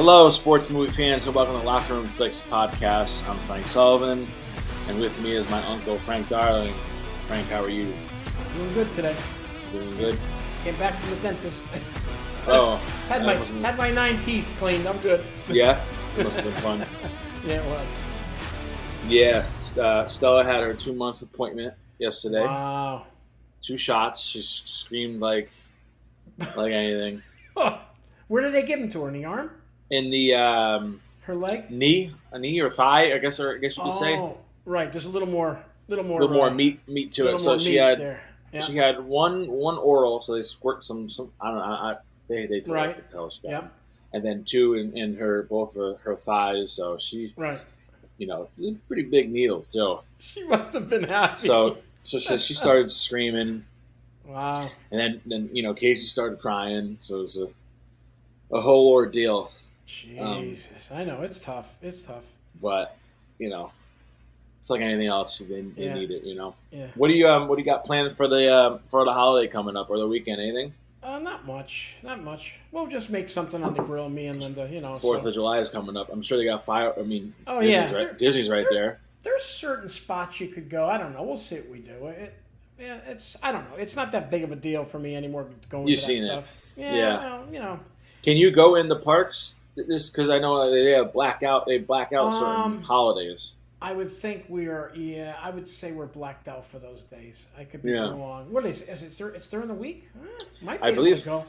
Hello, sports movie fans, and welcome to Locker Room Flicks podcast. I'm Frank Sullivan, and with me is my uncle Frank Darling. Frank, how are you? Doing good today. Doing good. Came back from the dentist. Oh, had my 9 teeth cleaned. I'm good. Yeah, must have been fun. Yeah, it was. Yeah, Stella had her 2-month appointment yesterday. Wow. 2 shots. She screamed like anything. Where did they give them to her? In the arm? In the Her leg? knee or thigh, I guess you could say. Oh, right. Just a little more. A little more meat to it. So she had there. Yeah. she had one oral, so they squirt some I don't know. They told us Right. what the hell she got. Yep. And then 2 in her both of her thighs. So she, Right. pretty big needles too. She must have been happy. So she started screaming, Wow. and then Casey started crying. So it was a whole ordeal. Jesus. I know. It's tough. It's tough. But it's like anything else. They need it. Yeah. What do you got planned for the holiday coming up or the weekend? Anything? Not much. Not much. We'll just make something on the grill, me and Linda, 4th of July is coming up. I'm sure they got fire. I mean, Oh, Disney's yeah. right. Disney's right there. There's certain spots you could go. I don't know. We'll see what we do. I don't know. It's not that big of a deal for me anymore going You've to that seen it. stuff. Yeah. Well, Can you go in the parks? This because I know they have blackout. They black out certain holidays. I would think I would say we're blacked out for those days. I could be Yeah. wrong. What is it? It's during the week? Might be I able believe. to go.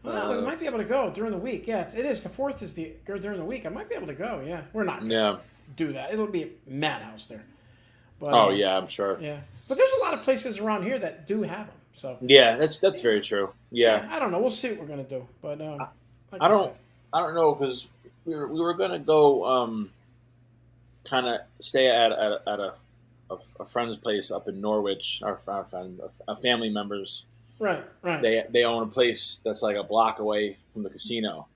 Well, we might be able to go during the week. Yeah, it is. The 4th is during the week. I might be able to go. Yeah, we're not going to do that. It'll be a madhouse there. But, Oh yeah, I'm sure. Yeah, but there's a lot of places around here that do have them. So Yeah, that's very true. Yeah, I don't know. We'll see what we're gonna do. But I don't know because we were gonna go kind of stay at a friend's place up in Norwich. Our friend, a family members. Right. They own a place that's like a block away from the casino.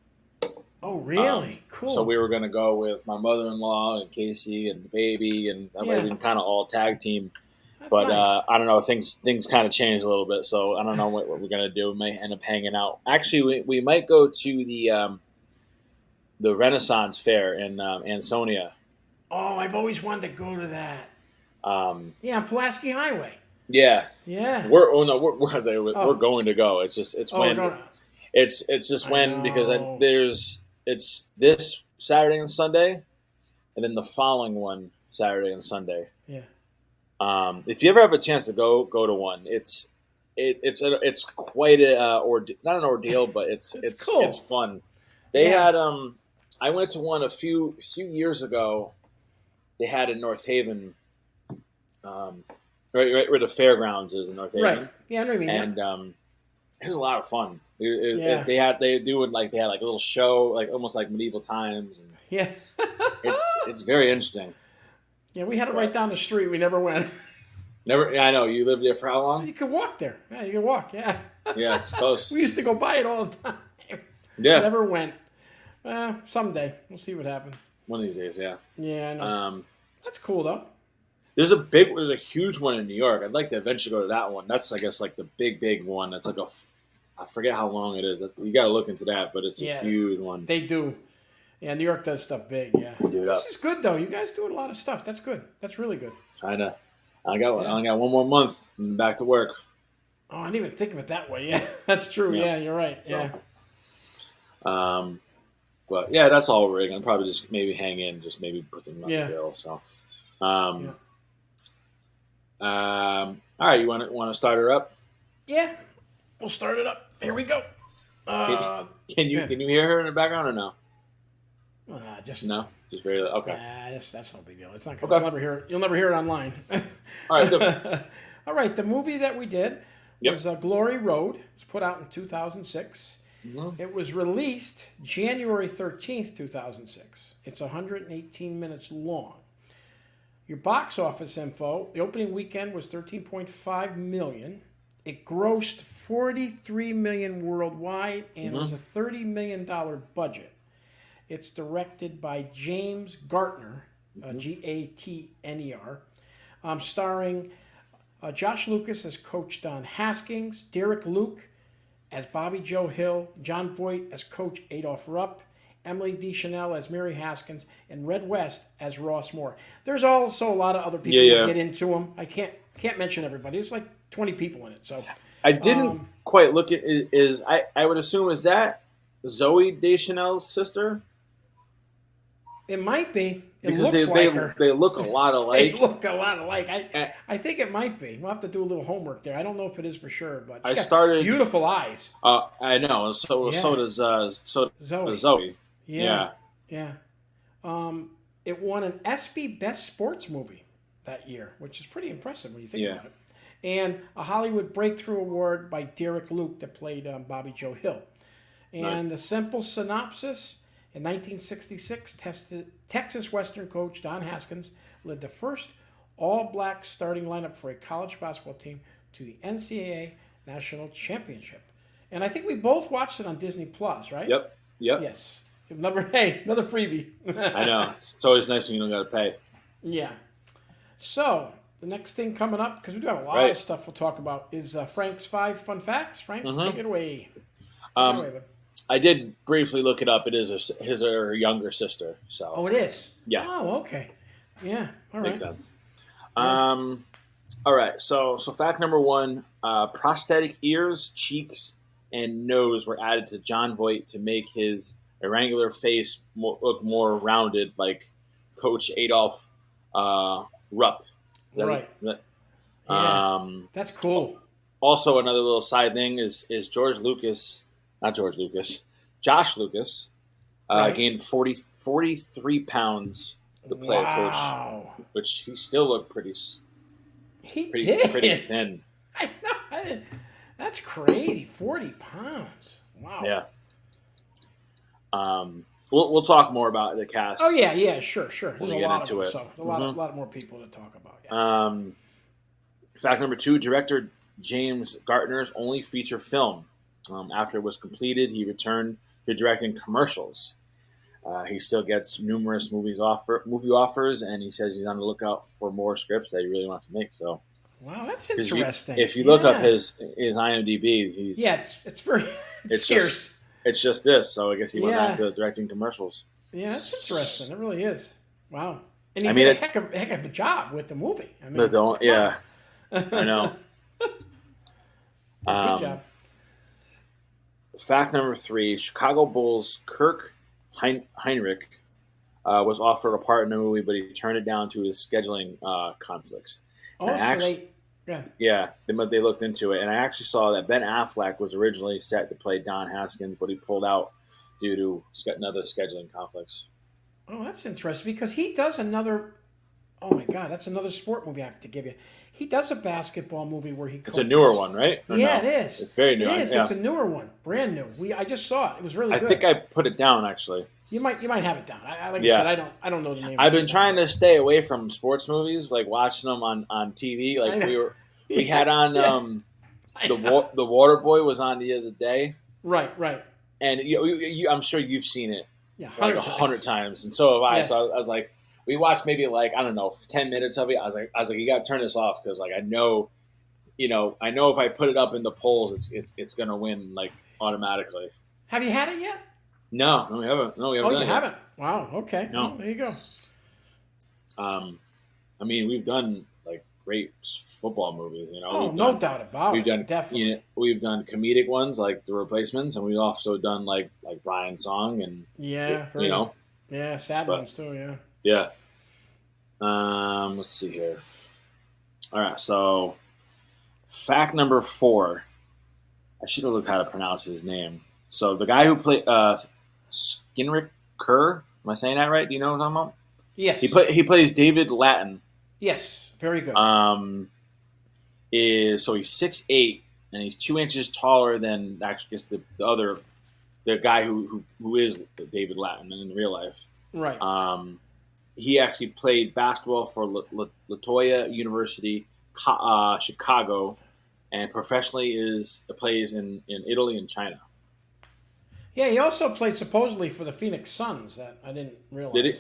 Oh, really? Cool. So we were gonna go with my mother-in-law and Casey and the baby, and that way we can kind of all tag team. That's But nice. I don't know, things kind of changed a little bit, so I don't know what we're gonna do. We might end up hanging out. Actually, we might go to the Renaissance Fair in Ansonia. Oh, I've always wanted to go to that. Um, Yeah, on Pulaski Highway. yeah, Yeah. we're going to go. It's we're going. it's just I when because know. it's this Saturday and Sunday, and then the following one Saturday and Sunday. Yeah. If you ever have a chance to go to one, it's quite not an ordeal, but it's cool. it's fun. They Yeah. had I went to one a few years ago. They had in North Haven, right where the fairgrounds is in North Haven. Right. Yeah, I know what you mean. And it was a lot of fun. Yeah. They had a little show, like almost like medieval times, and Yeah. it's very interesting. Yeah, we had it right down the street. We never went. Never, I know you lived there for how long? You could walk there. Yeah, you could walk. Yeah. Yeah, it's close. We used to go by it all the time. Yeah, Never went. Someday we'll see what happens. one of these days. Yeah. Yeah, I know. That's cool though. There's a huge one in New York. I'd like to eventually go to that one. That's I guess like the big one. That's like I forget how long it is. You got to look into that, but it's a huge one. They do. Yeah, New York does stuff big. Yeah. They do it up. This is good though. You guys doing a lot of stuff. That's good. That's really good. I know. I only got 1 more month and back to work. Oh, I didn't even think of it that way. Yeah, that's true. Yeah. Yeah, you're right. So, Yeah. But yeah, that's all we're gonna probably just maybe hang in, just maybe put something on Yeah. the grill. So, all right, you want to start her up? Yeah. We'll start it up. Here we go. Can you good. can you hear her in the background or no? Just No, just very okay. that's no big deal. It's not Okay. gonna. You'll never hear it. You'll never hear it online. All right, good. All right. The movie that we did Yep. was Glory Road. It was put out in 2006. Mhm. It was released January 13th, 2006. It's 118 minutes long. Your box office info: the opening weekend was 13.5 million. It grossed 43 million worldwide, and it was a $30 million budget. It's directed by James Gartner, Gatner, starring Josh Lucas as Coach Don Haskins, Derek Luke as Bobby Joe Hill, John Voight as Coach Adolph Rupp, Emily Deschanel as Mary Haskins, and Red West as Ross Moore. There's also a lot of other people Yeah, that get into them. I can't mention everybody. There's like 20 people in it. So I didn't quite look at is I would assume is that Zoe Deschanel's sister? it might be. It Because looks like her. they look a lot They alike. look a lot alike. Eh. I think it might be. We'll have to do a little homework there. I don't know if it is for sure, but I she's got started- beautiful eyes. I know, and so Yeah. so does Zoe. Zoe. Yeah. It won an ESPY Best Sports Movie that year, which is pretty impressive when you think Yeah. about it. And a Hollywood Breakthrough Award by Derek Luke that played Bobby Joe Hill. And the simple synopsis: in 1966, Texas Western coach Don Haskins led the first all-black starting lineup for a college basketball team to the NCAA National Championship. And I think we both watched it on Disney Plus, right? Yep. Yes. Another freebie. I know. It's always nice when you don't got to pay. Yeah. So the next thing coming up, because we do have a lot Right. of stuff we'll talk about, is Frank's 5 fun facts. Frank, Mm-hmm. take it away. Bud. I did briefly look it up. It is her younger sister. So Oh, it is? Yeah. Oh, okay. Yeah. All right. makes sense. All right. So fact number 1: prosthetic ears, cheeks, and nose were added to John Voight to make his irregular face look more rounded, like Coach Adolph Rupp. Right. That- Yeah. That's cool. Also, another little side thing is Josh Lucas Right. gained 43 pounds to play a coach, Wow. which he still looked pretty He did. pretty thin. I know. That's crazy. 40 pounds. Wow. Yeah. We'll talk more about the cast. Oh, yeah, sure. There's We'll a get lot into of it. them, so a lot more people to talk about. Yeah. Fact number 2: director James Gartner's only feature film. After it was completed, he returned to directing commercials. He still gets numerous movie offers, and he says he's on the lookout for more scripts that he really wants to make. So, Wow, that's 'cause interesting. if you look up Yeah. his IMDb, he's it's very It's scarce. it's just this. So I guess he went Yeah. back to directing commercials. Yeah, that's interesting. It really is. Wow. And he I did mean, a heck of a job with the movie. I mean, But don't, yeah, I know. Good job. Fact number 3: Chicago Bulls Kirk Heinrich was offered a part in the movie, but he turned it down to his scheduling conflicts. Oh, and so actually- yeah. Yeah, they looked into it, and I actually saw that Ben Affleck was originally set to play Don Haskins, but he pulled out due to another scheduling conflicts. Oh, that's interesting because he does another. Oh my God, that's another sport movie I have to give you. He does a basketball movie where he. It's a newer one, right? Or Yeah, no? it is. It's very new. It is. Yeah. It's a newer one, brand new. I just saw it. It was really I good. think I put it down actually. You might have it down. Like Yeah. I said, I don't know the name. I've of it. been trying to stay away from sports movies, like watching them on TV. I Like know. we had on Yeah. I know. the Water Boy was on the other day, Right. and I'm sure you've seen it Yeah, like 100 times, and so have I. Yes. So I was like, we watched maybe like I don't know 10 minutes of it. I was like, you got to turn this off because like I know if I put it up in the polls, it's gonna win like automatically. Have you had it yet? No, we haven't. No, we haven't. Oh, done you it yet. haven't. Wow. Okay. No. Well, there you go. I mean, we've done like great football movies. Oh, we've no done, doubt about We've it. done Definitely. we've done comedic ones like The Replacements, and we've also done like Brian's Song, and Yeah. Yeah, sad but- ones too. Yeah. yeah. Let's see here. All right, so fact number 4. I should have looked how to pronounce his name. So the guy who played Skinrick Kerr, am I saying that right? Do you know what I'm talking about? Yes. He plays David Lattin. Yes. Very good. He's 6'8", and he's 2 inches taller than actually guess the guy who is David Lattin in real life. right. He actually played basketball for Latoya University, Chicago, and professionally plays in Italy and China. Yeah, he also played supposedly for the Phoenix Suns. That I didn't realize. Did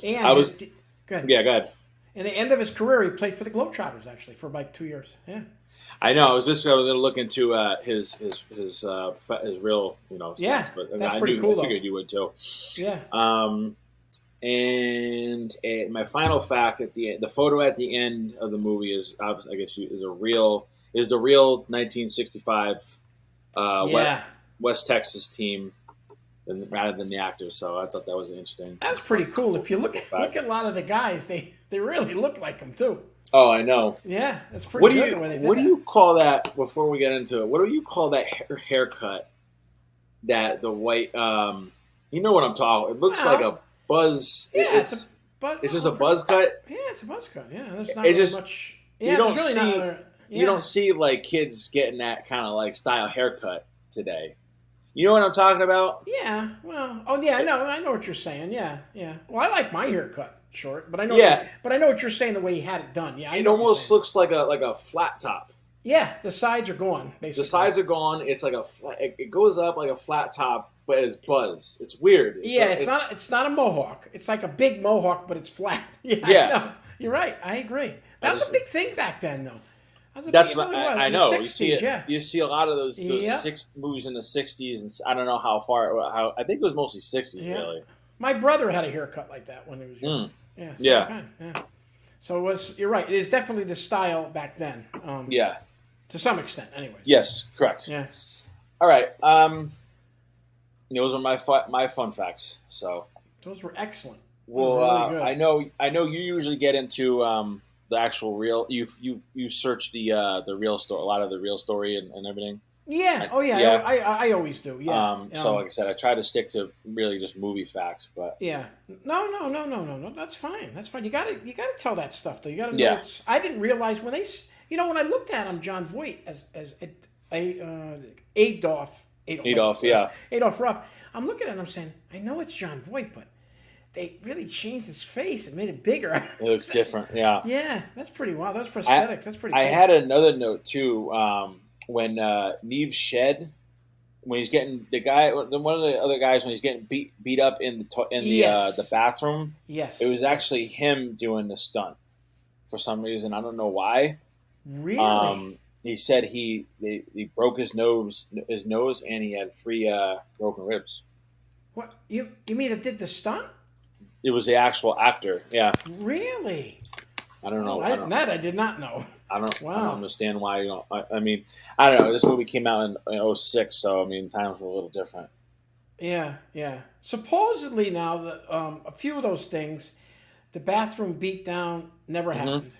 he? And I was- go ahead. Yeah, go ahead. In the end of his career, he played for the Globetrotters actually for like 2 years. Yeah. I know. I was going to look into his real Yeah, stats, but that's pretty cool I though. figured you would too. Yeah. And my final fact at the photo at the end of the movie is obviously, I guess, is the real 1965 Yeah. West Texas team rather than the actors. So I thought that was interesting. That's pretty cool. If you look fact. at a lot of the guys, they really look like him too. Oh, I know. Yeah, that's pretty What do good you the way they did what do that. you call that? Before we get into it, what do you call that haircut? That the white, you know what I'm talking. It looks like a buzz. Yeah, It's just a buzz cut. Yeah, it's a buzz cut. Yeah, there's not It's really just- much. you Yeah, don't there's really see- not other- yeah. You don't see like kids getting that kind of like style haircut today. You know what I'm talking about? Yeah, well, oh yeah, I know what you're saying. Yeah, yeah. Well, I like my haircut short, but I know. Yeah. But I know what you're saying. The way he had it done. Yeah, I It know what you're almost saying. looks like a flat top. Yeah, the sides are gone. Basically, The sides are gone. It's like it goes up like a flat top, but it's buzz. It's weird. It's not a mohawk. It's like a big mohawk, but it's flat. Yeah, Yeah. I know. You're right. I agree. That was a big thing back then, though. That's what I in the know. 60s, You see it. Yeah. You see a lot of those Yeah. movies in the '60s, and I don't know how I think it was mostly '60s, Yeah. really. My brother had a haircut like that when he was young. Yeah. same Yeah. kind, yeah. So it was. You're right. It is definitely the style back then. Yeah. To some extent, anyways. Yes. Correct. Yeah. All right. Those are my fun facts. So, Those were excellent. well, Really good. I know you usually get into the actual real. You search the real story, a lot of the real story and everything. Yeah. Oh yeah. Yeah. I always do. Yeah. So, like I said, I try to stick to really just movie facts, but Yeah. No. That's fine. That's fine. You gotta tell that stuff though. You gotta know. Yeah. I didn't realize when when I looked at him, John Voight as Adolf. Yeah. Adolf Rupp. I'm looking at him saying, I know it's John Voight, but they really changed his face and made it bigger. It looks different. Yeah. Yeah, that's pretty wild. Those prosthetics. That's pretty. I cool. had another note too. When Neve Shed, when he's getting one of the other guys when he's getting beat up in Yes. the bathroom, Yes. it was actually him doing the stunt for some reason. I don't know why. Really. He said he broke his nose, and he had 3 broken ribs. What you mean it did the stunt? It was the actual actor. Yeah, Really? I don't know. That I did not know. I don't Wow. understand why you don't. I mean, I don't know. This movie came out in 06, so I mean, times were a little different. Yeah. Supposedly now, a few of those things, the bathroom beatdown never happened,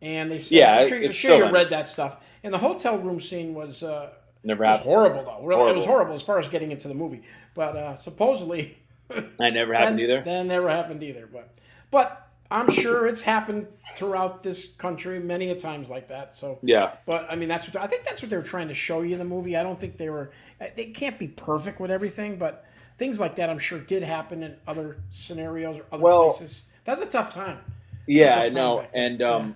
and they said, Yeah, I'm sure it's you still read that stuff. And the hotel room scene was Never was happened. horrible though. Really, it was Horrible. horrible as far as getting into the movie. But supposedly, That never happened either. That never happened either. But I'm sure it's happened throughout this country many a times like that. So Yeah. But I mean, I think that's what they were trying to show you in the movie. I don't think they can't be perfect with everything, but things like that I'm sure did happen in other scenarios or other places. That's a tough time. Yeah, I tough time know. back then. And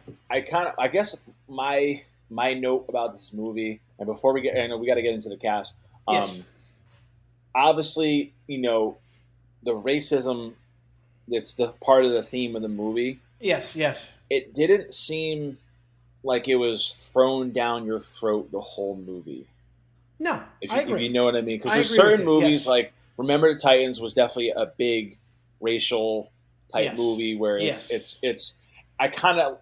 I guess my note about this movie, and before we I know we got to get into the cast. Yes. Obviously, the racism that's the part of the theme of the movie. Yes. It didn't seem like it was thrown down your throat the whole movie. No, If I you, agree. if you know what I mean, because I there's agree with certain you, movies yes. like Remember the Titans was definitely a big racial type Yes. movie where Yes. it's I kind of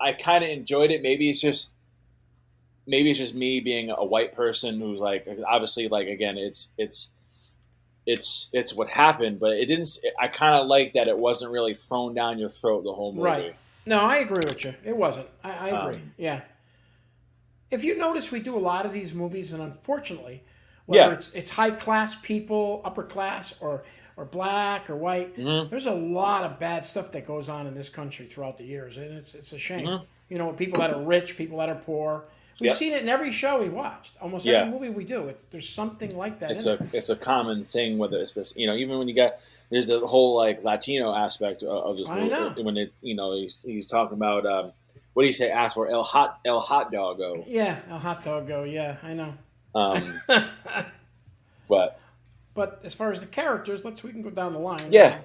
enjoyed it. Maybe it's just me being a white person who's like obviously like again it's what happened, but it didn't. I kind of like that it wasn't really thrown down your throat the whole movie. Right. No, I agree with you. It wasn't. I agree. Yeah. If you notice, we do a lot of these movies, and unfortunately, whether it's high class people, upper class, or black or white, there's a lot of bad stuff that goes on in this country throughout the years, and it's a shame. People that are rich, people that are poor. We've seen it in every show we watched. Almost every movie we do, there's something like that. It's a common thing. Whether it's even when there's the whole like Latino aspect of this movie. I know. When he's talking about what do you say? Ask for El Hot Doggo. Yeah, El Hot Doggo. Yeah, I know. But as far as the characters, we can go down the line. Yeah.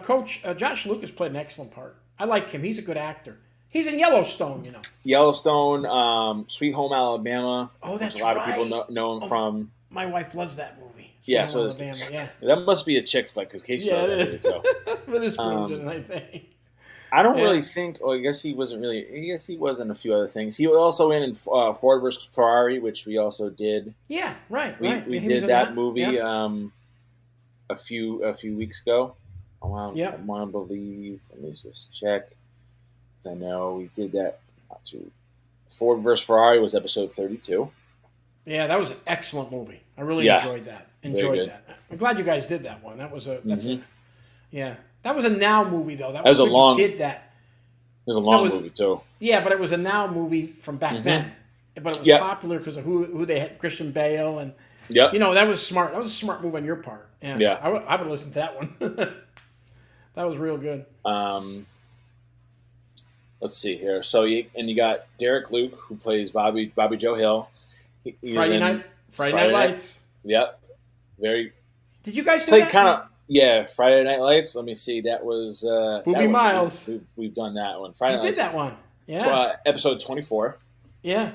Coach Josh Lucas played an excellent part. I like him. He's a good actor. He's in Yellowstone, you know. Yellowstone, Sweet Home Alabama. Oh, that's a lot right. of people know him from. My wife loves that movie. Yeah, Sweet Home so Alabama, yeah. that must be a chick flick because Casey Yeah, loves that it movie is. too. With his spoons in it, I think. I don't Yeah. really think. Oh, I guess he wasn't really. I guess he was in a few other things. He was also in Ford vs Ferrari, which we also did. Yeah, right. We Yeah, he was did in that movie Yeah. a few weeks ago. I want Yeah. to believe. Let me just check. 'Cause I know we did that. Ford vs Ferrari was episode 32. Yeah, that was an excellent movie. I really Yeah. enjoyed that. Very Enjoyed good. that. I'm glad you guys did that one. That was a Mhm. yeah. That was a now movie though. That was a good long- You did that. It was a long was- movie too. Yeah, but it was a now movie from back Mhm. then. But it was Yep. popular because of who they had, Christian Bale, and Yep. you know that was smart. That was a smart move on your part. Yeah, Yeah. I would listen to that one. That was real good. Let's see here. So you got Derek Luke, who plays Bobby Joe Hill. He's Friday in Night Lights. Yep. Very Did you guys do played that? kind of Friday Night Lights. Let me see. That was Booby Miles. We've done that one. Friday You Night did that one. Yeah. Lights, episode 24. Yeah.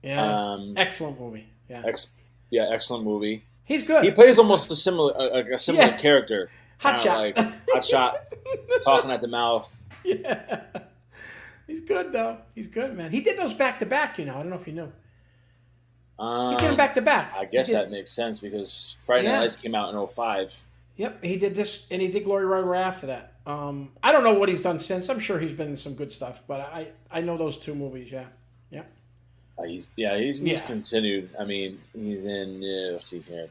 Yeah. Um, Excellent movie. Yeah. Excellent movie. He's good. He plays almost a similar Yeah. character. Hot Kinda shot. like hot shot, talking at the mouth. Yeah. He's good though. He's good, man. He did those back to back. You know, I don't know if you knew. He did them back to back. I guess He did- that makes sense because Friday Night Yeah. Lights came out in 05. Yep, he did this, and he did Glory Rider after that. I don't know what he's done since. I'm sure he's been in some good stuff, but I know those two movies. Yeah, yeah. He's Yeah. continued. I mean, he's in. Let's see here.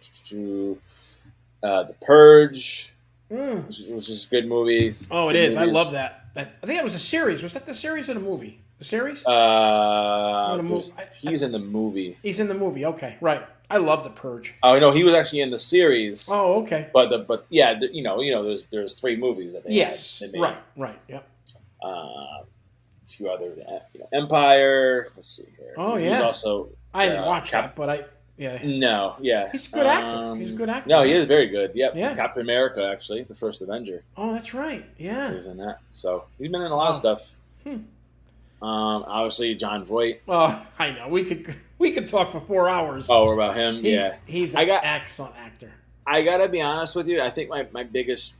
The Purge, which is good movies. Oh, it Good is. I movies. love that. I think it was a series. Was that the series or the movie? The series? He's in the movie. He's in the movie. Okay, right. I love The Purge. Oh no, he was actually in the series. Oh, okay. But you know, there's 3 movies that they Yes. had. They made. Right. Yep. A few other, Empire. Let's see here. Oh, He's yeah. also. I didn't watch that, but yeah. No, yeah. He's a good actor. He's a good actor. No, he is very good. Yep. Yeah. Captain America, actually, the first Avenger. Oh, that's right. He Yeah. was in that. So he's been in a lot of stuff. Obviously, John Voight. Oh, I know. We could talk for 4 hours. Oh, about him? Yeah. He's an excellent actor. I gotta be honest with you. I think my biggest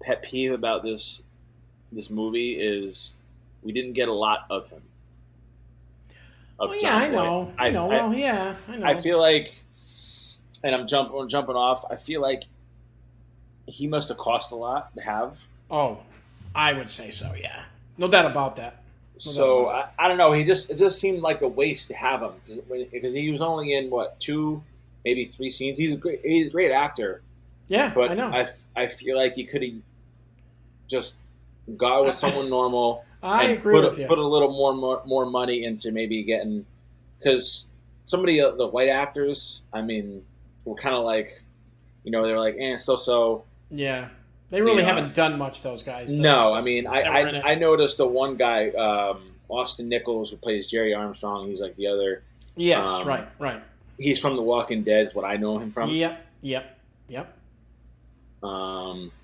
pet peeve about this movie is we didn't get a lot of him. Of Well, yeah, John I know. Voight. I know. Well, yeah, I know. I feel like, and I'm jumping off. I feel like he must have cost a lot to have. Oh, I would say so. Yeah, no doubt about that. So I don't know. It just seemed like a waste to have him because he was only in 2, maybe 3 scenes. He's a great actor. Yeah, But I know. I feel like he could have just got with someone normal. I and agree with you. Put a little more money into maybe getting, because some of the white actors, I mean, were kind of like, they're like, so. Yeah, they really haven't done much. Those guys. No, I mean, were in it. I noticed the one guy, Austin Nichols, who plays Jerry Armstrong. He's like the other. Yes, right. He's from The Walking Dead. Is what I know him from. Yep.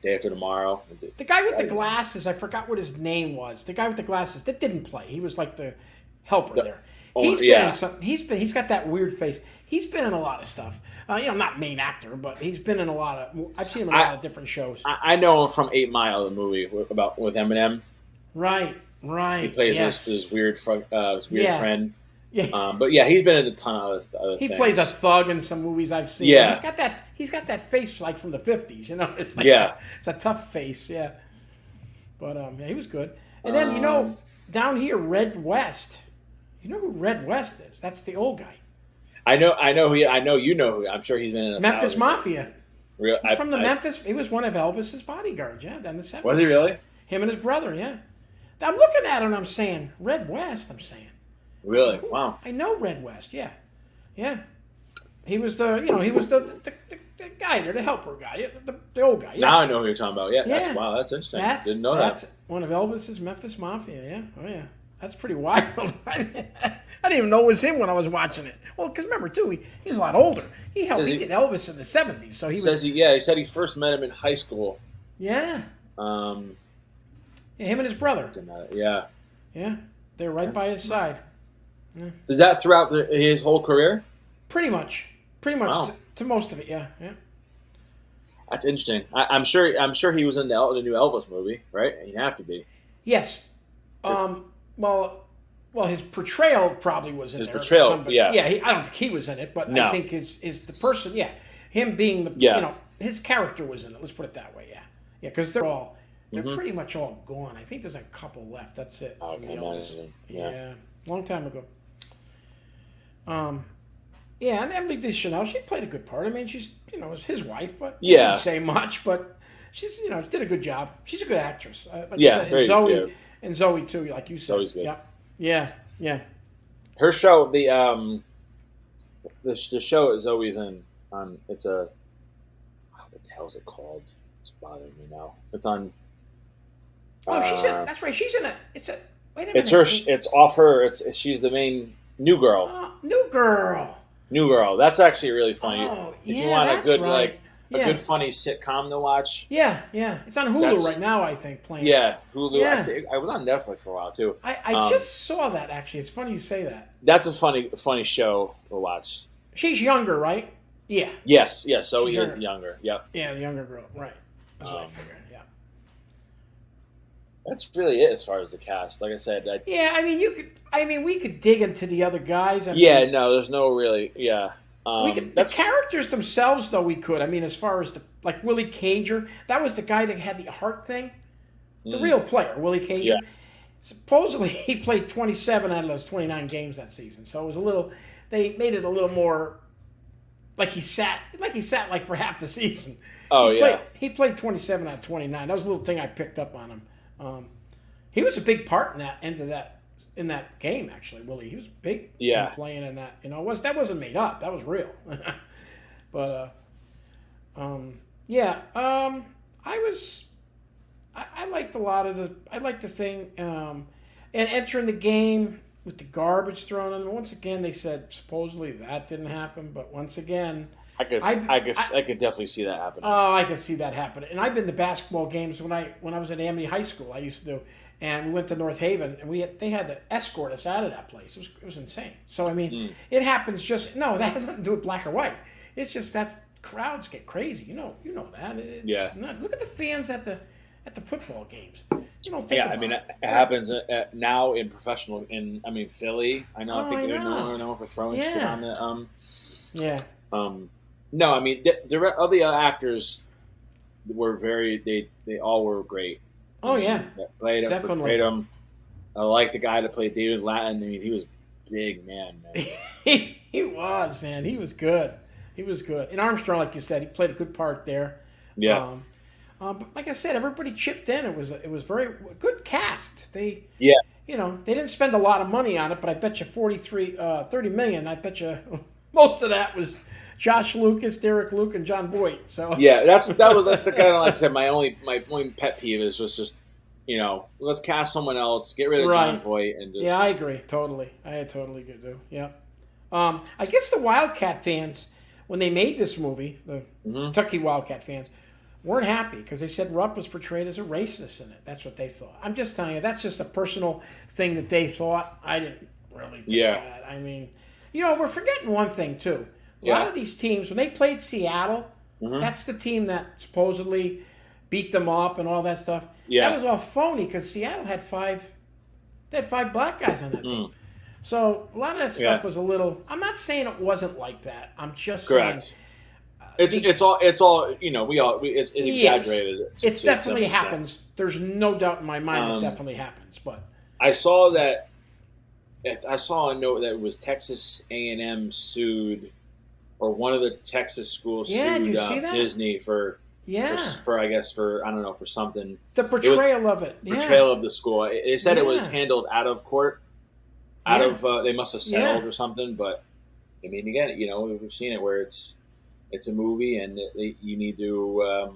Day After Tomorrow. The guy with the glasses, I forgot what his name was. The guy with the glasses that didn't play. He was like the helper there. He's got that weird face. He's been in a lot of stuff. Not main actor, but he's been in a lot of. I've seen him in a lot of different shows. I know him from 8 Mile, the movie with Eminem. Right. He plays this weird friend. Yeah. But yeah, he's been in a ton of other He things. plays a thug in some movies I've seen. Yeah. He's got that face like from the 50s, It's like it's a tough face, yeah. But yeah, he was good. And then down here, Red West. You know who Red West is? That's the old guy. I know you know who. I'm sure he's been in a Memphis 1,000. Mafia. He's from the Memphis. He was one of Elvis's bodyguards, down in the 70s. Was he really? Him and his brother, yeah. I'm looking at him and I'm saying, Red West, I'm saying. Really? Wow. I know Red West, yeah. Yeah. He was the guy there, the helper guy, the old guy. Yeah. Now I know who you're talking about. Yeah. Yeah. That's interesting. Didn't know That's that. one of Elvis's Memphis Mafia, yeah. Oh, yeah. That's pretty wild. I didn't even know it was him when I was watching it. Well, because remember, too, he was a lot older. He did Elvis in the 70s, so he said he first met him in high school. Yeah. Yeah, Him and his brother. Yeah. Yeah. They're right by his side. Is that throughout his whole career? Pretty much. Wow. To most of it, yeah. That's interesting. I'm sure he was in the new Elvis movie, right? He'd have to be. Yes. Well, his portrayal probably was in His there. portrayal, yeah. I don't think he was in it, but No. I think his the person, him being the, Yeah. his character was in it. Let's put it that way, yeah. Yeah, because they're pretty much all gone. I think there's a couple left. That's it. Oh, from okay, the Elvis. imagine. Yeah, long time ago. Yeah, and Emily Deschanel, she played a good part. I mean, she's, was his wife, but she Yeah. didn't say much, but she's, did a good job. She's a good actress. Like Yeah, you said, very and Zoe, good. and Zoe too, like you said. Zoe's good. Yeah. Her show, the show that Zoe's in, it's a, what the hell is it called? It's bothering me now. It's on. Oh, she's in. That's right. She's in it. It's a. Wait a minute. It's her. It's off her. She's the main New Girl. New Girl. New Girl. That's actually really funny. Oh, if yeah, you want a that's good right. a good funny sitcom to watch. Yeah. It's on Hulu right now, I think, playing. Yeah, Hulu. Yeah. I was on Netflix for a while too. I just saw that, actually. It's funny you say that. That's a funny show to watch. She's younger, right? Yeah. Yes. So he She's is younger. Yep. Yeah, the younger girl. Right. That's what I figured. Yeah. That's really it as far as the cast. Like I said. Yeah, I mean, we could dig into the other guys. No, there's no really. Yeah. The characters themselves, though, we could. I mean, as far as like Willie Cager, that was the guy that had the heart thing. The real player, Willie Cager. Yeah. Supposedly, he played 27 out of those 29 games that season. So it was a little. They made it a little more. Like he sat like for half the season. Oh, He played 27 out of 29. That was a little thing I picked up on him. He was a big part in that game, actually, Willie. He was big in playing in that. That wasn't made up. That was real. But I liked a lot of I liked the thing, and entering the game with the garbage thrown in. Once again, they said supposedly that didn't happen, but once again, I could definitely see that happening. Oh, I could see that happening. And I've been to basketball games when I was at Amity High School. I used to do, and we went to North Haven, and they had to escort us out of that place. It was insane. So I mean, it happens. That has nothing to do with black or white. It's just crowds get crazy. You know that. Look at the fans at the football games. You don't think. I mean, it happens now in professional. Philly. I know. I think they're known for throwing shit on it. No, I mean the other actors were they all were great. Oh yeah, played him. I like the guy that played David Latin. I mean, he was big man. He was, man. He was good. And Armstrong, like you said, he played a good part there. Yeah. But like I said, everybody chipped in. It was very good cast. They didn't spend a lot of money on it, but I bet you 30 million. I bet you most of that was Josh Lucas, Derek Luke, and John Voight. So yeah, that's kind of like I said. My only pet peeve was just let's cast someone else, get rid of John Voight, and just I agree totally. I totally do. Yeah. I guess the Wildcat fans, when they made this movie, the Kentucky Wildcat fans, weren't happy because they said Rupp was portrayed as a racist in it. That's what they thought. I'm just telling you, that's just a personal thing that they thought. I didn't really think that. I mean, we're forgetting one thing too. A lot of these teams, when they played Seattle, that's the team that supposedly beat them up and all that stuff. Yeah. That was all phony because Seattle had five black guys on that team. So a lot of that stuff was a little. I'm not saying it wasn't like that. I'm just saying. It's exaggerated. It definitely happens. There's no doubt in my mind it definitely happens. But I saw that. I saw a note that it was Texas A&M sued, or one of the Texas schools sued Disney for I guess for I don't know for something. The portrayal of it. Portrayal of the school. It said it was handled out of court. They must have settled or something. But I mean, again, we've seen it where it's a movie and you need to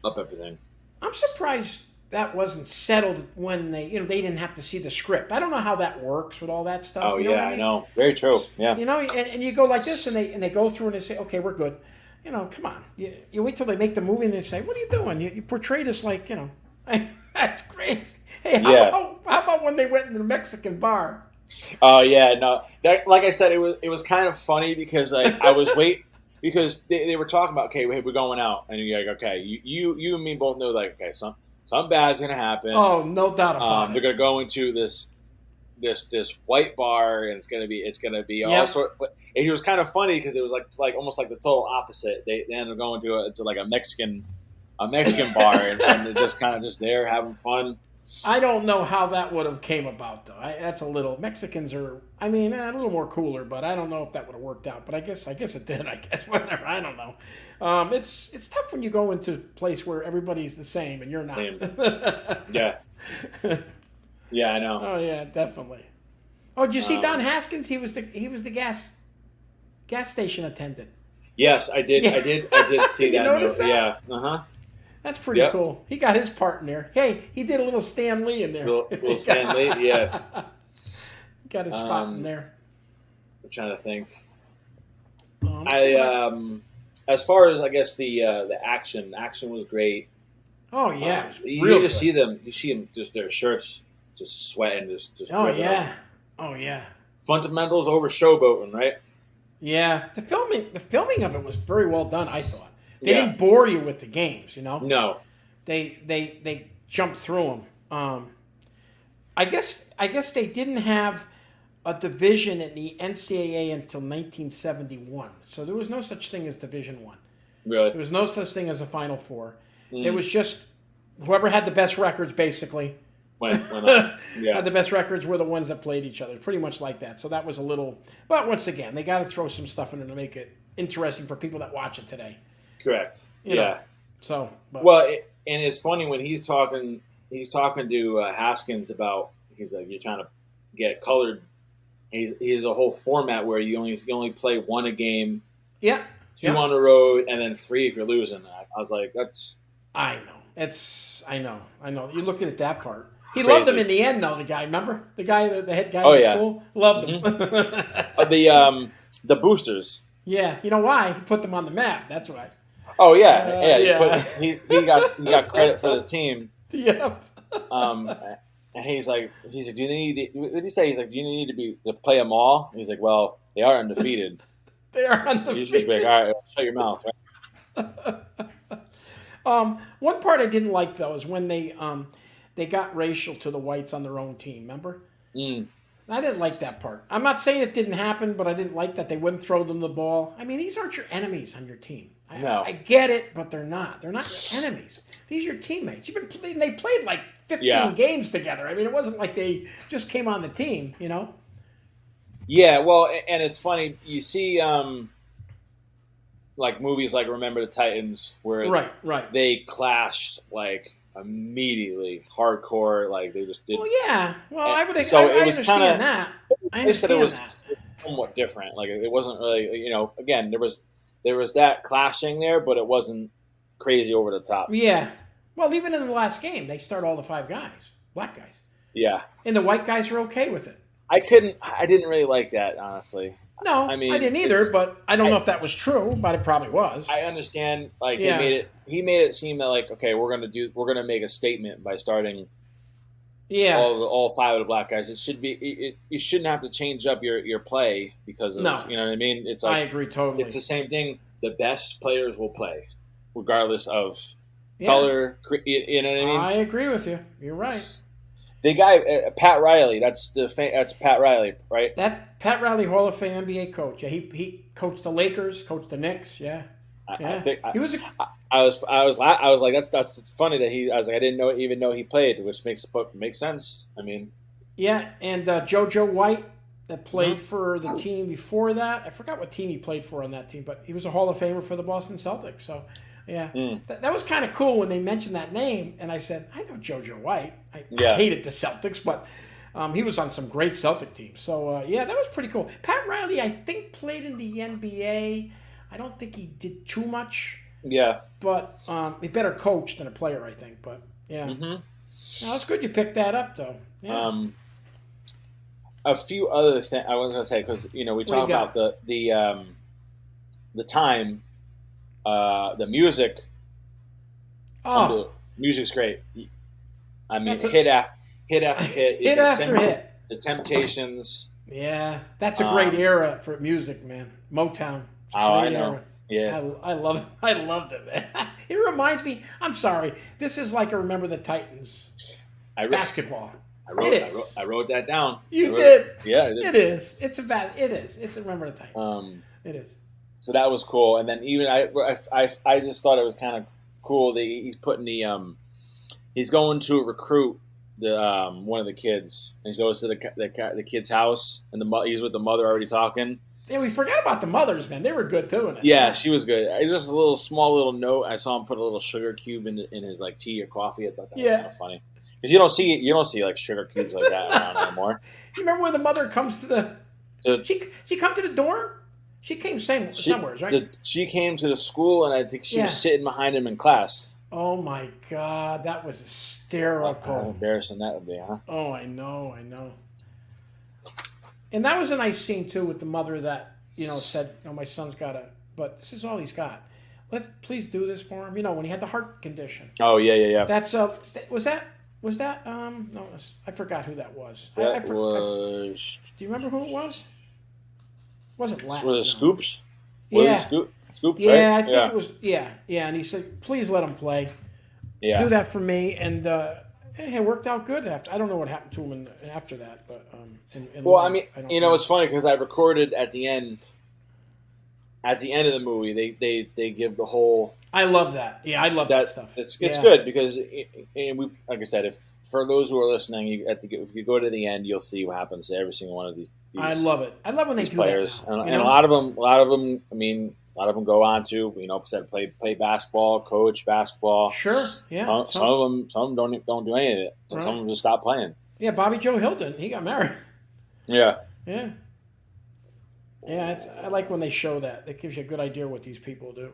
up everything. I'm surprised that wasn't settled when they didn't have to see the script. I don't know how that works with all that stuff. Oh, I know. Very true. Yeah. And you go like this and they go through and they say, okay, we're good. Come on. You wait till they make the movie and they say, what are you doing? You portrayed us like, that's crazy. Hey, Yeah. how about when they went in the Mexican bar? Oh yeah, no. Like I said, it was kind of funny because I was because they were talking about, okay, hey, we're going out, and you're like, okay, you and me both know, like, okay, something bad's gonna happen. Oh, no doubt about They're it. gonna go into this white bar, and it's gonna be all Yep. sort. But it was kind of funny because it was like almost like the total opposite. They ended up going to like a Mexican bar, and they're just kind of just there having fun. I don't know how that would have came about though. That's a little Mexicans are. I mean, a little more cooler, but I don't know if that would have worked out. But I guess it did. I guess whatever. I don't know. It's tough when you go into a place where everybody's the same and you're not. Same. Yeah, yeah, I know. Oh yeah, definitely. Oh, did you see Don Um, Haskins? He was the gas station attendant. yes, I did. Yeah. I did see You that. notice that? Yeah. Uh huh. That's pretty Yep. cool. He got his part in there. Hey, he did a little Stan Lee in there. Will Stan Lee. Yeah. Got his spot in Um, there. I'm trying to think. So I what- as far as I guess the action was great. oh yeah, it was You real just good. see them just their shirts just sweating, just Oh dripping yeah, off. oh yeah, Fundamentals over showboating, right? yeah. The filming of it was very well done. I thought they Yeah. didn't bore you with the games. No. They jumped through them. I guess they didn't have a division in the NCAA until 1971. So there was no such thing as Division One. There Really. was no such thing as a Final Four. Mm. It was just whoever had the best records, basically. Went on. Yeah. Had the best records were the ones that played each other, pretty much like that. So that was a little. But once again, they got to throw some stuff in there to make it interesting for people that watch it today. Correct. You Yeah. know. So, but, Well, and it's funny when he's talking to Haskins about, he's like, you're trying to get colored. He's a whole format where you only play one a game, yeah, two yeah. on the road, and then three if you're losing. I was like, that's I know. I know. You're looking at that part. He crazy. loved him in the end, though. The guy, remember the guy, the head guy Oh, in yeah. school, loved him. The boosters. Yeah, you know why? He put them on the map. That's why. Oh yeah, yeah. Yeah. He got credit for the team. Yep. And he's like, do you need? What did he say? He's like, do you need to play them all? And he's like, well, they are undefeated. They are on You just be like, all right, shut your mouth. Right? One part I didn't like though is when they got racial to the whites on their own team. Remember? Mm, I didn't like that part. I'm not saying it didn't happen, but I didn't like that they wouldn't throw them the ball. I mean, these aren't your enemies on your team. No. I get it, but they're not. They're not your enemies. These are your teammates. You've been playing. They played like 15 Yeah. games together. I mean, it wasn't like they just came on the team. You know? Yeah, well, and it's funny. You see, like movies like Remember the Titans, where Right. they clashed like immediately, hardcore. Like they just did. Well, yeah. Well, I would. So I it was understand kinda- that. I They said it understand was that. somewhat different. Like it wasn't really, again, there was that clashing there, but it wasn't crazy over the top. Yeah. Well, even in the last game, they start all the 5 guys, black guys, Yeah, and the white guys are okay with it. I didn't really like that, honestly. No, I mean, I didn't either, it's- but I don't know if that was true, but it probably was. I understand. Like Yeah. he made it seem that like, okay, we're gonna make a statement by starting Yeah. all 5 of the black guys. It should be you shouldn't have to change up your play because of No. you know what I mean. It's I like agree totally. it's the same thing. The best players will play, regardless of Yeah. color. You know what I mean? I agree with you. You're right. The guy Pat Riley. That's Pat Riley, right? That Pat Riley, Hall of Fame NBA coach. Yeah, he coached the Lakers, coached the Knicks. Yeah, yeah. I think he was. I was like that's funny that I was like I didn't even know he played, which makes sense. I mean, Yeah, and JoJo White that played Mhm. for the team before that. I forgot what team he played for on that team, but he was a Hall of Famer for the Boston Celtics. So, yeah, that was kind of cool when they mentioned that name, and I said, I know JoJo White. I Yeah. hated the Celtics, but he was on some great Celtic teams. So, yeah, that was pretty cool. Pat Riley, I think, played in the NBA. I don't think he did too much, yeah. but he better coach than a player, I think. But, yeah. hmm No, it's good you picked that up, though. Yeah. A few other things I was gonna say because we do talk you got? about the time, the music. Oh, The music's great. I mean, That's a- hit hit after hit, Hit after hit. The Temptations. Yeah, that's a great era for music, man. Motown. It's a I great know. era. Yeah, I loved it, man. It reminds me. I'm sorry. This is like a Remember the Titans basketball. I wrote that down. You did. Yeah, I did. It is. It's a Remember the Titans. It is. So that was cool, and then even I just thought it was kind of cool that he's putting he's going to recruit the one of the kids, and he goes to the kid's house, and he's with the mother already talking. Yeah, we forgot about the mothers, man. They were good too in it. Yeah, she was good. It's just a small little note. I saw him put a little sugar cube in his like tea or coffee. I thought that was kind of funny because you don't see like sugar cubes like that around anymore. You remember when the mother comes to the she come to the dorm? She came somewhere, right? She came to the school, and I think she was sitting behind him in class. Oh my God, that was hysterical. How embarrassing that would be, huh? Oh, I know. And that was a nice scene too with the mother that said, my son's but this is all he's got. Please do this for him. When he had the heart condition. Oh yeah. That's was that no, I forgot who that was. Was. Do you remember who it was? It wasn't Latin. Was it Scoops? Yeah. Scoops, yeah, right? I think it was. Yeah, and he said, "Please let him play. Yeah, do that for me." And it worked out good. I don't know what happened to him after that, but I mean, it's funny because I recorded at the end. At the end of the movie, they give the whole. I love that. Yeah, I love that stuff. It's good because we, like I said, if for those who are listening, if you go to the end, you'll see what happens to every single one of these. I love it. I love when they do players, that now, and a lot of them. I mean, a lot of them go on to play basketball, coach basketball. Sure, yeah. Some of them don't do any of it. Right. Some of them just stop playing. Yeah, Bobby Joe Hilton, he got married. Yeah. Yeah. Yeah, I like when they show that. That gives you a good idea what these people do.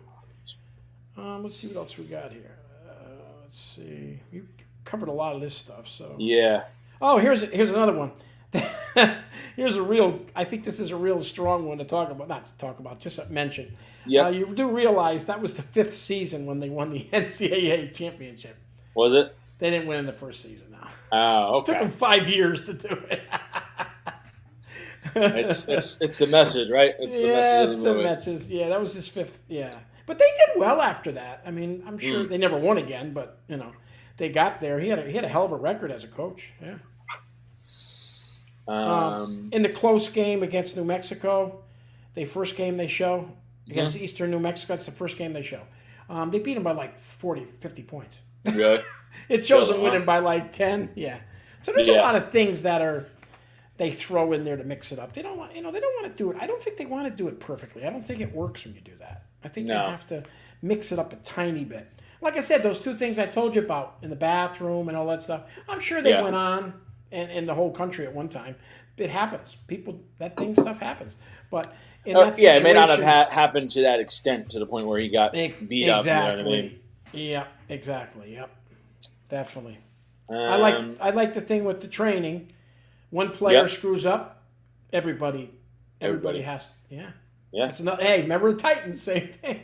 Let's see what else we got here. Let's see. You covered a lot of this stuff, so. Yeah. Oh, here's another one. I think this is a real strong one to talk about. Not to talk about, just mention. Yeah. You do realize that was the 5th season when they won the NCAA championship. Was it? They didn't win in the first season, now. Oh, okay. It took them 5 years to do it. It's the message, right? It's the message of the movie. Message. Yeah, that was his 5th. Yeah, but they did well after that. I mean, I'm sure they never won again, but they got there. He had a hell of a record as a coach. Yeah. In the close game against New Mexico, the first game they show against Eastern New Mexico, that's the first game they show. They beat them by like 40, 50 points. Really? It shows them winning by like 10. Yeah. So there's a lot of things that they throw in there to mix it up. They don't want, they don't want to do it. I don't think they want to do it perfectly. I don't think it works when you do that. I think you have to mix it up a tiny bit. Like I said, those 2 things I told you about in the bathroom and all that stuff, I'm sure they went on in the whole country at one time. It happens. Stuff happens. But in that situation, it may not have happened to that extent, to the point where he got beat up. Exactly. You know what I mean? Yeah, exactly. Yep. Definitely. I like the thing with the training. One player screws up, everybody has. Yeah. That's another. Hey, remember the Titans? Same thing.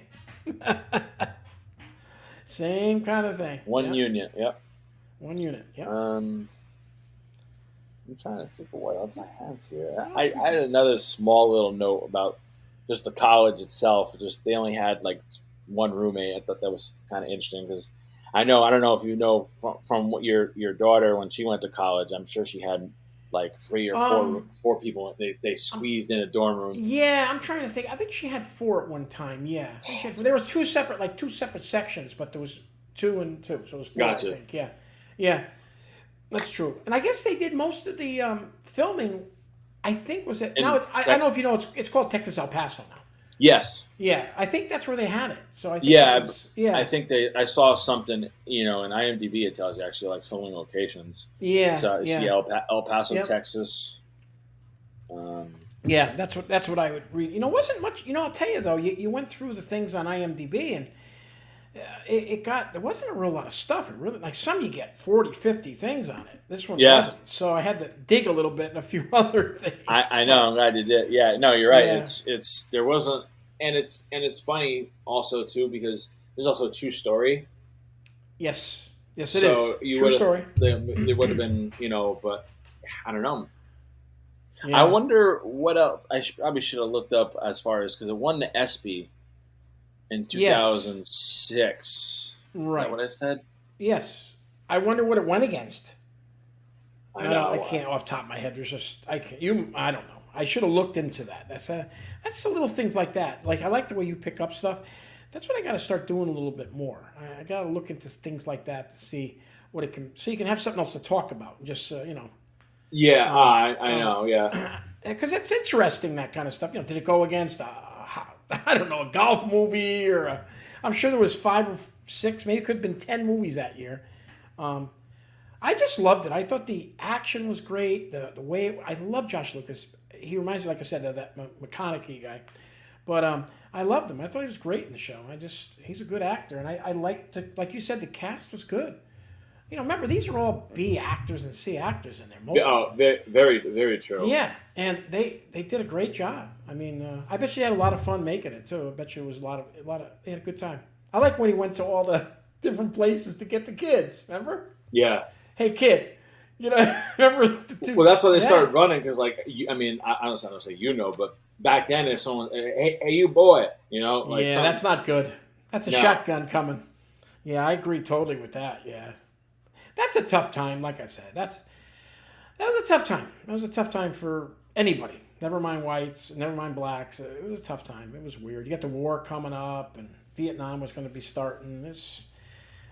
Same kind of thing. One unit. Yep. One unit. Yep. I'm trying to think of what else I have here. I had another small little note about just the college itself. Just they only had like one roommate. I thought that was kind of interesting because I don't know if you know from what your daughter when she went to college. I'm sure she had like 3 or 4 people. They squeezed in a dorm room. Yeah, I'm trying to think. I think she had 4 at one time. Yeah, there was two separate sections, but there was 2 and 2, so it was 4. Gotcha. I think. Yeah, that's true. And I guess they did most of the filming. I think was it now. I don't know if you know. It's called Texas El Paso now. Yes. Yeah, I think that's where they had it. So I think I think I saw something, in IMDb it tells you actually like filming locations. Yeah. So see El Paso, Texas. Yeah, that's what I would read. Wasn't much. I'll tell you though. You went through the things on IMDb and there wasn't a real lot of stuff. It really, like some you get 40, 50 things on it. This one wasn't. So I had to dig a little bit and a few other things. I know. I'm glad you did. Yeah. No, you're right. Yeah. It's there wasn't, and it's funny also too because there's also a true story. Yes. Yes, it is. you True would story. have they would have been, but I don't know. I Yeah. wonder what else. Probably should have looked up as far as because it won the ESPY in Yes. 2006. Is that Right. what I said? Yes. I wonder what it went against. I I know. can't off the top of my head. There's just I can't. I don't know. I should have looked into that. That's the little things like that. Like I like the way you pick up stuff. That's what I got to start doing a little bit more. I got to look into things like that to see what it can. So you can have something else to talk about. Just Yeah, I know. Yeah, because it's interesting that kind of stuff. Did it go against I don't know, a golf movie I'm sure there was 5 or 6, maybe it could have been 10 movies that year. I just loved it. I thought the action was great. The way I love Josh Lucas. He reminds me, like I said, of that McConaughey guy. But I loved him. I thought he was great in the show. He's a good actor, and I liked like you said, the cast was good. Remember these are all B actors and C actors in there. Most of them. very, very, very true. Yeah, and they did a great job. I mean, I bet you had a lot of fun making it too. I bet you it was a lot of they had a good time. I like when he went to all the different places to get the kids. Remember? Yeah. Hey kid, remember the two? Well, that's why they started running because, like, I honestly don't say but back then, if someone, hey you boy, that's not good. That's a shotgun coming. Yeah, I agree totally with that. Yeah, that's a tough time. Like I said, that was a tough time. That was a tough time for anybody. Never mind whites, never mind blacks. It was a tough time. It was weird. You got the war coming up, and Vietnam was going to be starting. It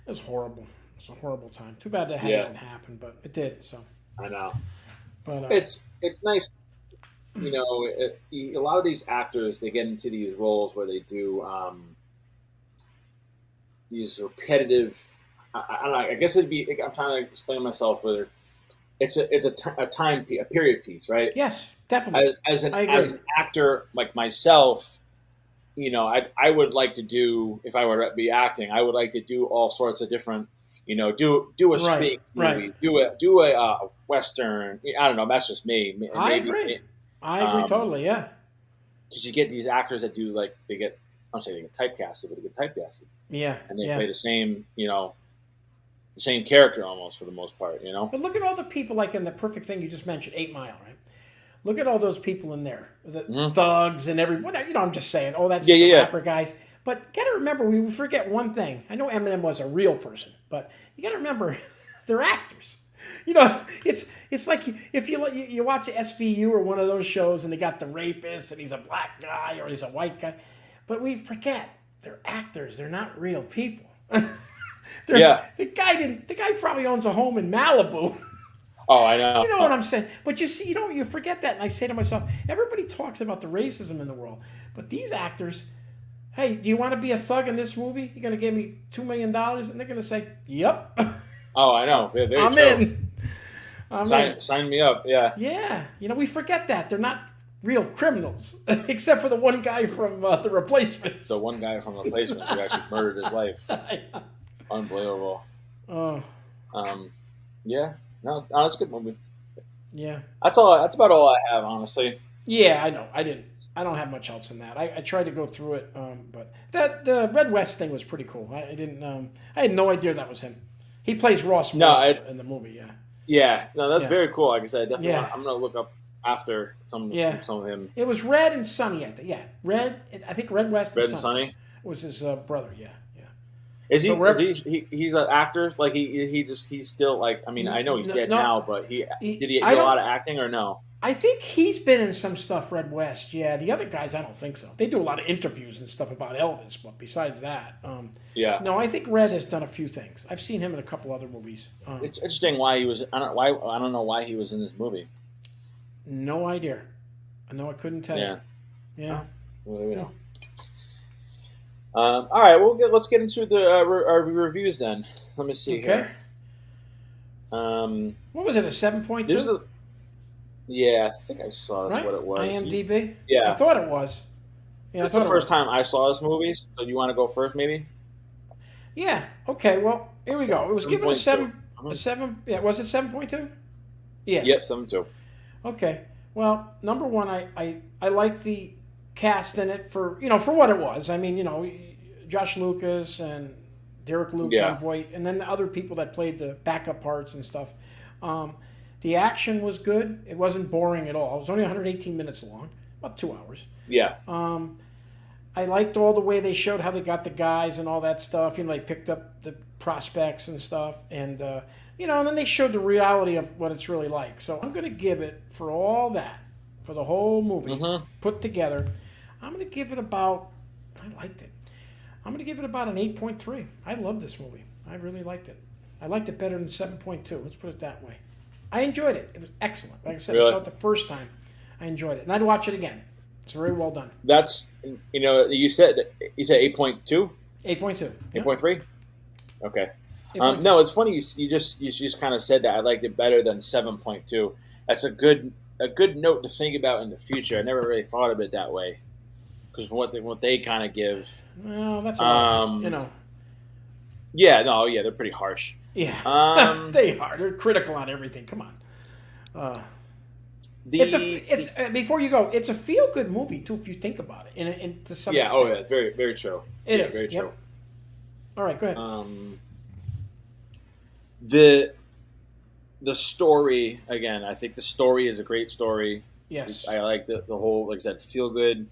was horrible. It's a horrible time. Too bad that didn't happen, but it did. So I know. But it's nice. A lot of these actors, they get into these roles where they do these repetitive. I don't know. I guess it'd be. I'm trying to explain myself further. It's a period piece, right? Yes, definitely. As an actor like myself, I would like to do, if I were to be acting, I would like to do all sorts of different. Do a space movie, do a western. I don't know. That's just me. I agree. I agree totally. Yeah. Because you get these actors that do they get. I'm saying they get typecasted, but they get typecasted. Yeah. And they play the same, the same character almost for the most part. But look at all the people like in the perfect thing you just mentioned, 8 Mile, right? Look at all those people in there, the thugs and everyone. I'm just saying. Oh, that's the rapper guys. But got to remember, we forget one thing. I know Eminem was a real person, but you got to remember, they're actors. It's like if you watch SVU or one of those shows, and they got the rapist, and he's a black guy or he's a white guy, but we forget they're actors. They're not real people. The guy probably owns a home in Malibu. Oh, I know. You know what I'm saying? But you see, you forget that, and I say to myself, everybody talks about the racism in the world, but these actors. Hey, do you want to be a thug in this movie? You're going to give me $2 million? And they're going to say, yep. Oh, I know. I'm in. Sign me up, yeah. Yeah. We forget that. They're not real criminals, except for the one guy from The Replacements. The one guy from The Replacements who actually murdered his wife. Unbelievable. Oh. Yeah. No, it's a good movie. Yeah. That's about all I have, honestly. Yeah, I know. I don't have much else in that. I tried to go through it, but the Red West thing was pretty cool. I didn't. I had no idea that was him. He plays Ross Moore in the movie. Yeah. Yeah. No, that's very cool. Like I said, definitely. I'm gonna look up after some of him. It was Red and Sonny. I think Red West. Red and Sonny was his brother. Yeah. Is he? He's an actor. Like he's still like. I mean, I know he's dead now, but did he do a lot of acting or no? I think he's been in some stuff, Red West. Yeah, the other guys, I don't think so. They do a lot of interviews and stuff about Elvis, but besides that, no, I think Red has done a few things. I've seen him in a couple other movies. It's interesting why he was. I don't know why he was in this movie. No idea. I know I couldn't tell you. Yeah. Well, there we know. All right, let's get into our reviews then. Let me see here. What was it? A 7.2? Yeah, I think I saw what it was. IMDb? Yeah. I thought it was. Yeah, this is the first time I saw this movie, so you want to go first, maybe? Yeah. Okay, well, here we go. It was given a 7. Yeah, was it 7.2? Yeah. Yep, 7.2. Okay. Well, number one, I like the cast in it for what it was. I mean, Josh Lucas and Derek Luke, Yeah. John Voight, and then the other people that played the backup parts and stuff. The action was good. It wasn't boring at all. It was only 118 minutes long, about 2 hours. Yeah. I liked all the way they showed how they got the guys and all that stuff. They picked up the prospects and stuff, and and then they showed the reality of what it's really like. So I'm going to give it, for all that, for the whole movie put together, I'm going to give it about. I liked it. I'm going to give it about an 8.3. I love this movie. I really liked it. I liked it better than 7.2. Let's put it that way. I enjoyed it. It was excellent. Like I said, Really? I saw it the first time. I enjoyed it, and I'd watch it again. It's very well done. That's you said 8.2, 8.2. 8.3. Okay. 8.2. No, it's funny you just kind of said that. I liked it better than 7.2. That's a good note to think about in the future. I never really thought of it that way, because what they kind of give. Well, that's a Yeah, they're pretty harsh. Yeah, they are. They're critical on everything. Come on. It's before you go. It's a feel good movie too, if you think about it. And to some extent. Oh yeah, it's very very true. It is very true. Yep. All right, go ahead. The story, again, I think the story is a great story. Yes. I like the whole, like I said, feel good.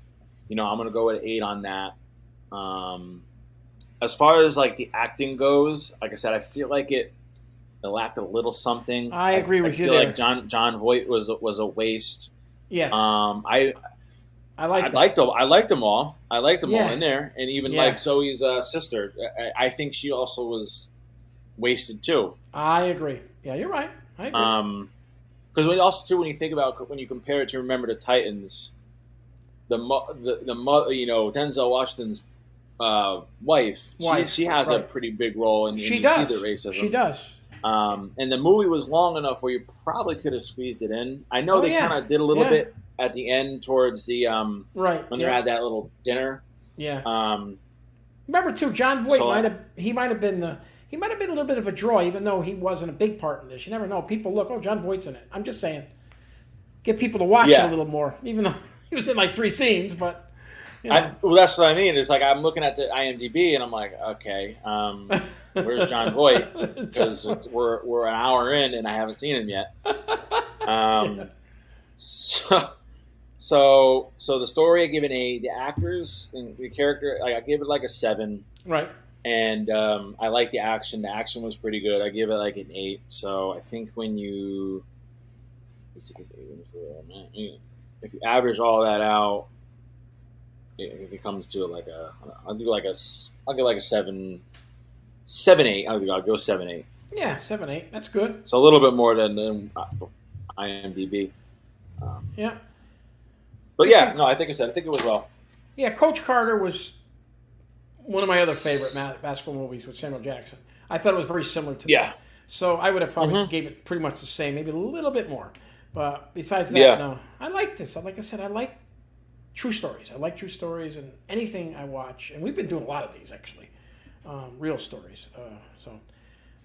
I'm going to go with 8 on that. As far as like the acting goes, like I said, I feel like it lacked a little something. I agree with you there. I there. feel like John Voight was a waste. Yes. I liked them all. I liked them all in there, and even like Zoe's sister. I think she also was wasted too. I agree. Yeah, you're right. I agree. Because when you think about, when you compare it to Remember the Titans, the Denzel Washington's wife, she has a pretty big role, and she you does. see the racism. She does. And the movie was long enough where you probably could have squeezed it in. I know they kind of did a little bit at the end towards the when they had that little dinner. Yeah. Remember too, John Voight might have been a little bit of a draw, even though he wasn't a big part in this. You never know. People look, John Voight's in it. I'm just saying, get people to watch it a little more, even though he was in like 3 scenes. But well, that's what I mean. It's like I'm looking at the IMDb and I'm like, okay, where's John Voight? Because we're an hour in and I haven't seen him yet. So the story I give it an 8. The actors and the character, I give it like a 7. Right. And I like the action. The action was pretty good. I give it like an 8. So I think when if you average all that out, it comes to like I'll give like a 7, 8. I'll go 7-8. Yeah, 7-8. That's good. So a little bit more than IMDb. Yeah. But I think it was well. Yeah, Coach Carter was one of my other favorite basketball movies with Samuel Jackson. I thought it was very similar to that. So I would have probably gave it pretty much the same, maybe a little bit more. But besides that, no. I like this. Like I said, I like true stories. I like true stories, and anything I watch, and we've been doing a lot of these actually, real stories. So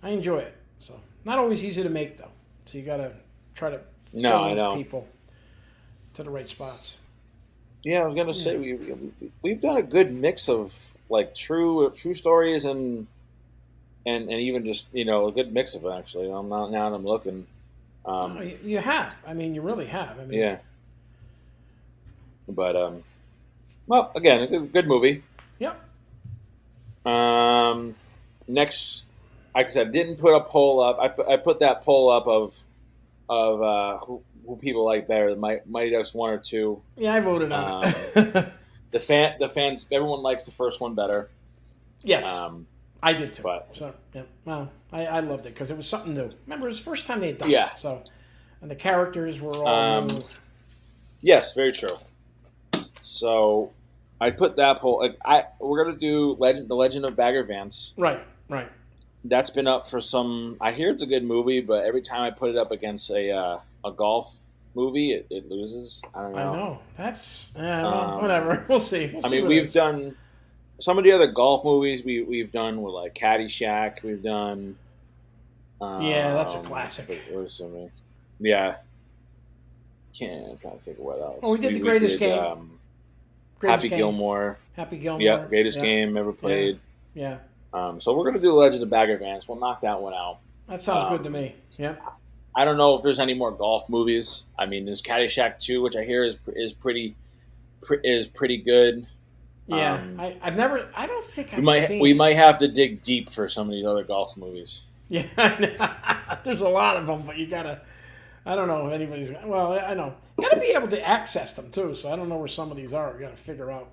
I enjoy it. So not always easy to make though. So you got to try to fill people to the right spots. Yeah, I was gonna say we've done a good mix of like true stories and even just a good mix of it actually. I'm looking. You have. I mean, you really have. I mean, yeah. But well, again, a good movie. Yep. Next, like I said, didn't put a poll up. I put that poll up of who people like better, the Mighty Ducks 1 or 2. Yeah, I voted on it. The fans, everyone likes the first one better. Yes, I did too. But, so yeah, well, I loved it because it was something new. Remember, it was the first time they had done it. So, and the characters were all new. Yes, very true. So, I put that poll. We're gonna do The Legend of Bagger Vance. Right. That's been up for some. I hear it's a good movie, but every time I put it up against a golf movie, it loses. I don't know. I know. That's whatever. We'll see. We've done some of the other golf movies. We've done with like Caddyshack. We've done. Yeah, that's a classic. Yeah. I'm trying to think of what else. Oh, we did The Greatest Game. Happy Gilmore. Happy Gilmore. Yeah, greatest game ever played. Yeah. So we're gonna do the Legend of Bagger Vance. We'll knock that one out. That sounds good to me. Yeah. I don't know if there's any more golf movies. I mean, there's Caddyshack 2, which I hear is pretty good. Yeah, I've never. I don't think I've seen. We might have to dig deep for some of these other golf movies. Yeah, there's a lot of them, but you gotta. I don't know if anybody's. Well, I know you gotta be able to access them too. So I don't know where some of these are. We gotta figure out.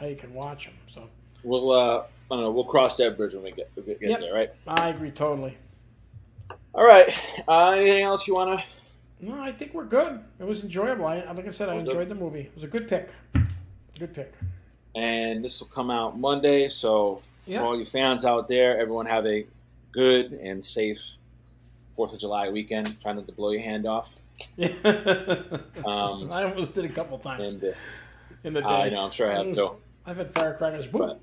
How you can watch them. So we'll I don't know. We'll cross that bridge when we get there, right? I agree totally. All right. Anything else you wanna? No, I think we're good. It was enjoyable. Like I said, I enjoyed the movie. It was a good pick. Good pick. And this will come out Monday. So for all you fans out there, everyone have a good and safe 4th of July weekend. Try not to blow your hand off. Yeah. I almost did a couple times in the day. I know. I'm sure I have too. I've had firecrackers. Boom.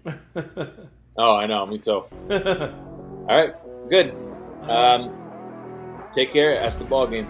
Oh, I know. Me too. All right. Good. Take care. That's the ball game.